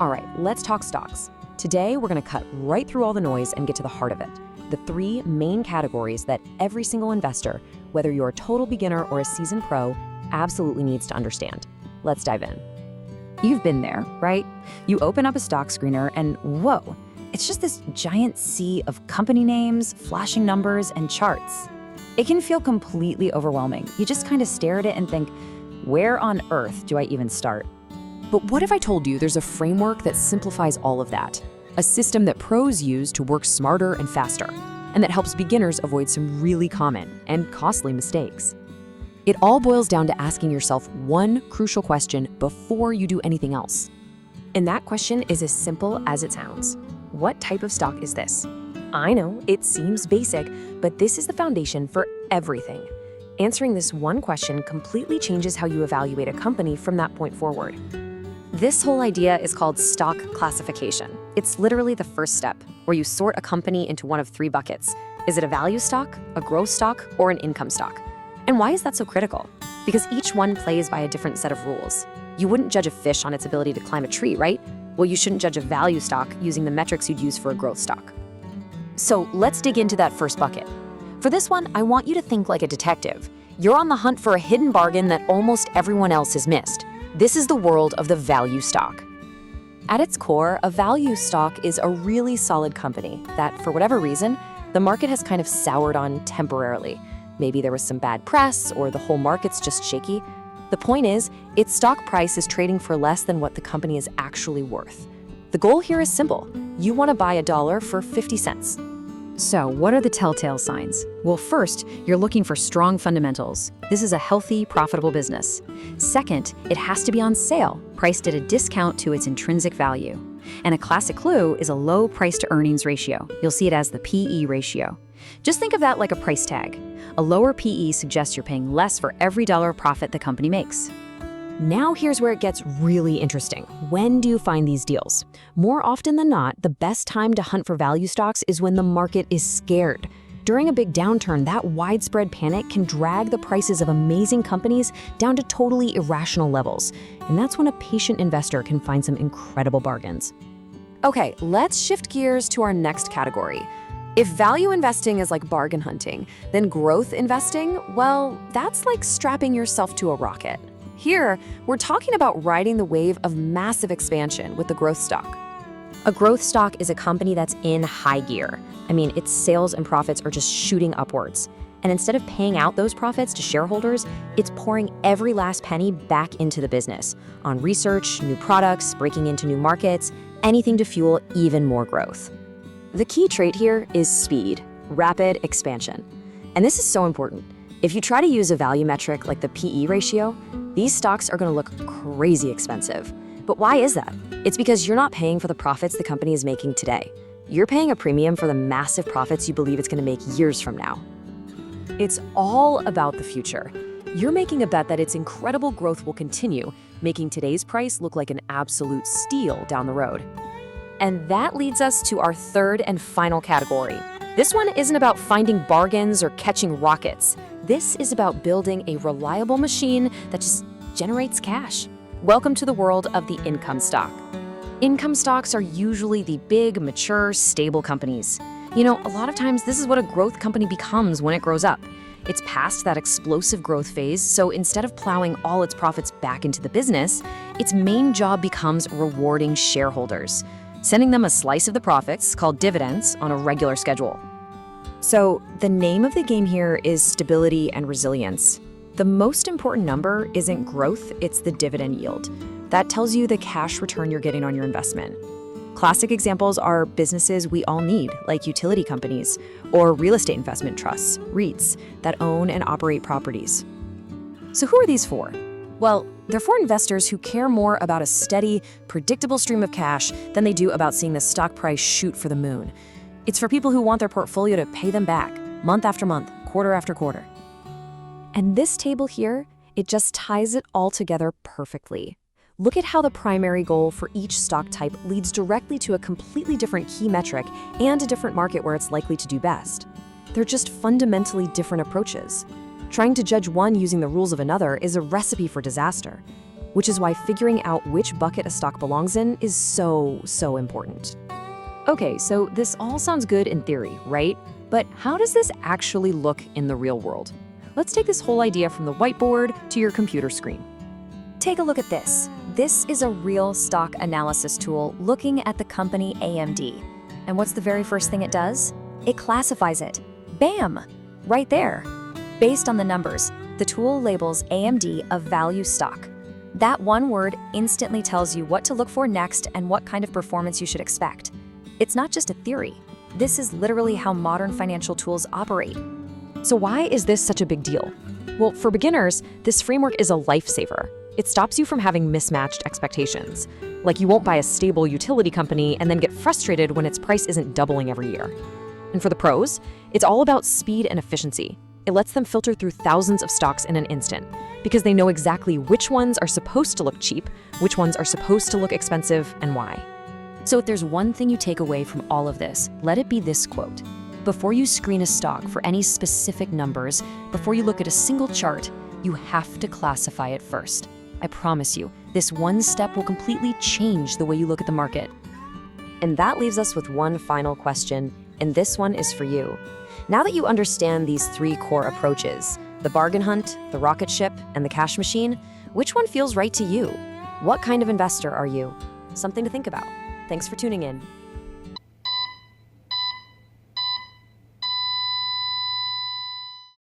All right, let's talk stocks. Today, we're going to cut right through all the noise and get to the heart of it. The three main categories that every single investor, whether you're a total beginner or a seasoned pro, absolutely needs to understand. Let's dive in. You've been there, right? You open up a stock screener and whoa, it's just this giant sea of company names, flashing numbers, and charts. It can feel completely overwhelming. You just kind of stare at it and think, where on earth do I even start? But what if I told you there's a framework that simplifies all of that? A system that pros use to work smarter and faster, and that helps beginners avoid some really common and costly mistakes. It all boils down to asking yourself one crucial question before you do anything else. And that question is as simple as it sounds. What type of stock is this? I know, it seems basic, but this is the foundation for everything. Answering this one question completely changes how you evaluate a company from that point forward. This whole idea is called stock classification. It's literally the first step, where you sort a company into one of three buckets. Is it a value stock, a growth stock, or an income stock? And why is that so critical? Because each one plays by a different set of rules. You wouldn't judge a fish on its ability to climb a tree, right? Well, you shouldn't judge a value stock using the metrics you'd use for a growth stock. So let's dig into that first bucket. For this one, I want you to think like a detective. You're on the hunt for a hidden bargain that almost everyone else has missed. This is the world of the value stock. At its core, a value stock is a really solid company that, for whatever reason, the market has kind of soured on temporarily. Maybe there was some bad press or the whole market's just shaky. The point is, its stock price is trading for less than what the company is actually worth. The goal here is simple. You want to buy $1 for 50 cents. So, what are the telltale signs? Well, first, you're looking for strong fundamentals. This is a healthy, profitable business. Second, it has to be on sale, priced at a discount to its intrinsic value. And a classic clue is a low price-to-earnings ratio. You'll see it as the PE ratio. Just think of that like a price tag. A lower PE suggests you're paying less for every dollar of profit the company makes. Now here's where it gets really interesting. When do you find these deals? More often than not, the best time to hunt for value stocks is when the market is scared. During a big downturn, that widespread panic can drag the prices of amazing companies down to totally irrational levels. And that's when a patient investor can find some incredible bargains. Okay, let's shift gears to our next category. If value investing is like bargain hunting, then growth investing, well, that's like strapping yourself to a rocket. Here, we're talking about riding the wave of massive expansion with the growth stock. A growth stock is a company that's in high gear. I mean, its sales and profits are just shooting upwards. And instead of paying out those profits to shareholders, it's pouring every last penny back into the business on research, new products, breaking into new markets, anything to fuel even more growth. The key trait here is speed, rapid expansion. And this is so important. If you try to use a value metric like the PE ratio, these stocks are going to look crazy expensive. But why is that? It's because you're not paying for the profits the company is making today. You're paying a premium for the massive profits you believe it's going to make years from now. It's all about the future. You're making a bet that its incredible growth will continue, making today's price look like an absolute steal down the road. And that leads us to our third and final category. This one isn't about finding bargains or catching rockets. This is about building a reliable machine that just generates cash. Welcome to the world of the income stock. Income stocks are usually the big, mature, stable companies. You know, a lot of times this is what a growth company becomes when it grows up. It's past that explosive growth phase, so instead of plowing all its profits back into the business, its main job becomes rewarding shareholders, sending them a slice of the profits, called dividends, on a regular schedule. So the name of the game here is stability and resilience. The most important number isn't growth, it's the dividend yield. That tells you the cash return you're getting on your investment. Classic examples are businesses we all need, like utility companies, or real estate investment trusts, REITs, that own and operate properties. So who are these for? Well, they're for investors who care more about a steady, predictable stream of cash than they do about seeing the stock price shoot for the moon. It's for people who want their portfolio to pay them back, month after month, quarter after quarter. And this table here, it just ties it all together perfectly. Look at how the primary goal for each stock type leads directly to a completely different key metric and a different market where it's likely to do best. They're just fundamentally different approaches. Trying to judge one using the rules of another is a recipe for disaster. which is why figuring out which bucket a stock belongs in is so important. Okay, so this all sounds good in theory, right? But how does this actually look in the real world? Let's take this whole idea from the whiteboard to your computer screen. Take a look at this. This is a real stock analysis tool looking at the company AMD. And what's the very first thing it does? It classifies it. Bam! Right there. Based on the numbers, the tool labels AMD a value stock. That one word instantly tells you what to look for next and what kind of performance you should expect. It's not just a theory. This is literally how modern financial tools operate. So why is this such a big deal? Well, for beginners, this framework is a lifesaver. It stops you from having mismatched expectations. Like you won't buy a stable utility company and then get frustrated when its price isn't doubling every year. And for the pros, it's all about speed and efficiency. It lets them filter through thousands of stocks in an instant because they know exactly which ones are supposed to look cheap, which ones are supposed to look expensive, and why. So if there's one thing you take away from all of this, let it be this quote. Before you screen a stock for any specific numbers, before you look at a single chart, you have to classify it first. I promise you, this one step will completely change the way you look at the market. And that leaves us with one final question, and this one is for you. Now that you understand these three core approaches, the bargain hunt, the rocket ship, and the cash machine, which one feels right to you? What kind of investor are you? Something to think about. Thanks for tuning in.